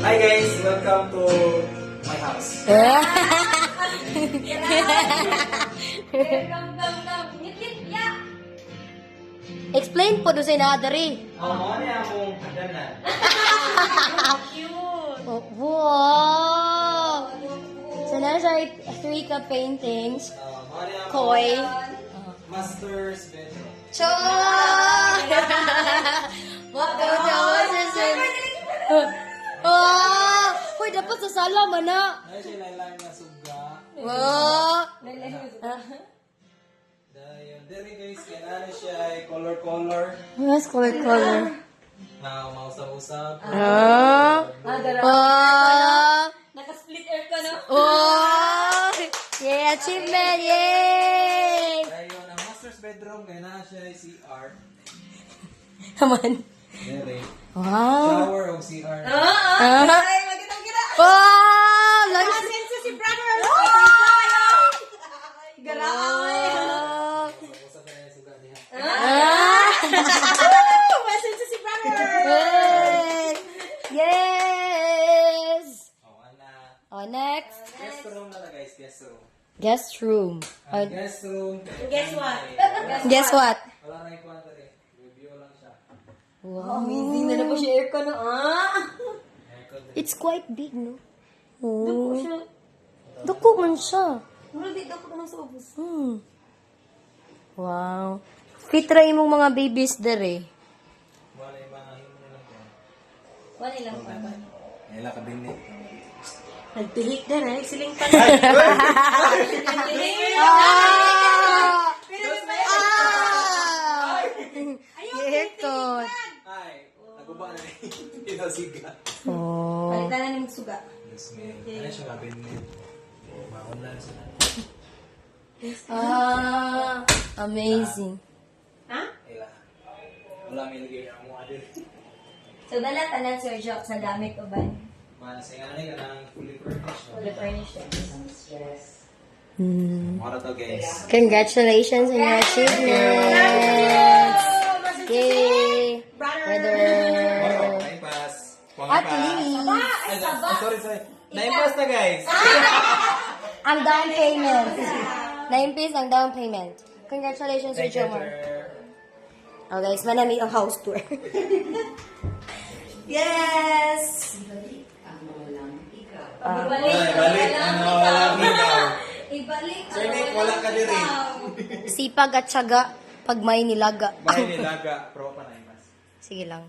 Hi guys, welcome to my house. Explain po doon sa inadari. Ano niya akong kadanan? Oh, wow! So, nasa 3 ka paintings. Ano niya Koi. master's bedroom. Cho! What the hell is it? Oh! Hoy, dapat sa sala man na. Ano siya lalang na suga? Wow! Dayon, dere guys, kailangan siya ay color. Yes, color. Na mausap-usap. Ah! Naka-split air ka, no? Oh! Yeah, achievement! Yay! Dayon, ang master's bedroom, kailangan siya ay CR. Naman. Dere. Wow! Shower o CR. Ah! Ay, magkitang-kita! Wow! Lang Senso si brother! Galaw! Usap na yung suga niya. Ah! Senso si brother! Hey! Yes! Ana. Oh, next. Guest room na guys, guest room. Guest room. Ang guest room. Guess what? Guess what? Wala na yung kwanta rin. Review lang siya. Wow. Amazing na po siya air ka, no? Aircon din. It's quite big, no? Dako Oh. siya. Dako man siya. Mura di dako ka sa ubos. Wow. Fit ra imong mga babies dere. Wala yung mga himo nila po. Wala lang pa. Nila kabinit. Nagtihik na rin. Siling pa Ah! Pero Hector. Ay, naguba na rin. Pinasiga. Oh. palitan na ng suga. Yes, man. Ano siya kabinit? Maon lang sila. Ah, amazing. Ha? Ila. Wala may lagay ang mga din. So, dala tanan, Sir Jocks, na gamit o ba? Manasingan na ka ng fully furnished. Fully furnished. Mara to guys. Congratulations on your achievements. Yay. Brother. Naipas. At least. Sorry. Naipas na guys. Ang down payment. 9 pesos ang down payment. Congratulations, Sir Thank you, Jomar. sir. Oh guys, manami ang house tour. Yes! Ay, balik. Ano, wala ikaw. Ibalik. Sir Nick, wala ka din rin. Sipag at syaga pag may nilaga. Bahay nilaga. Pro pa naipas. Sige lang.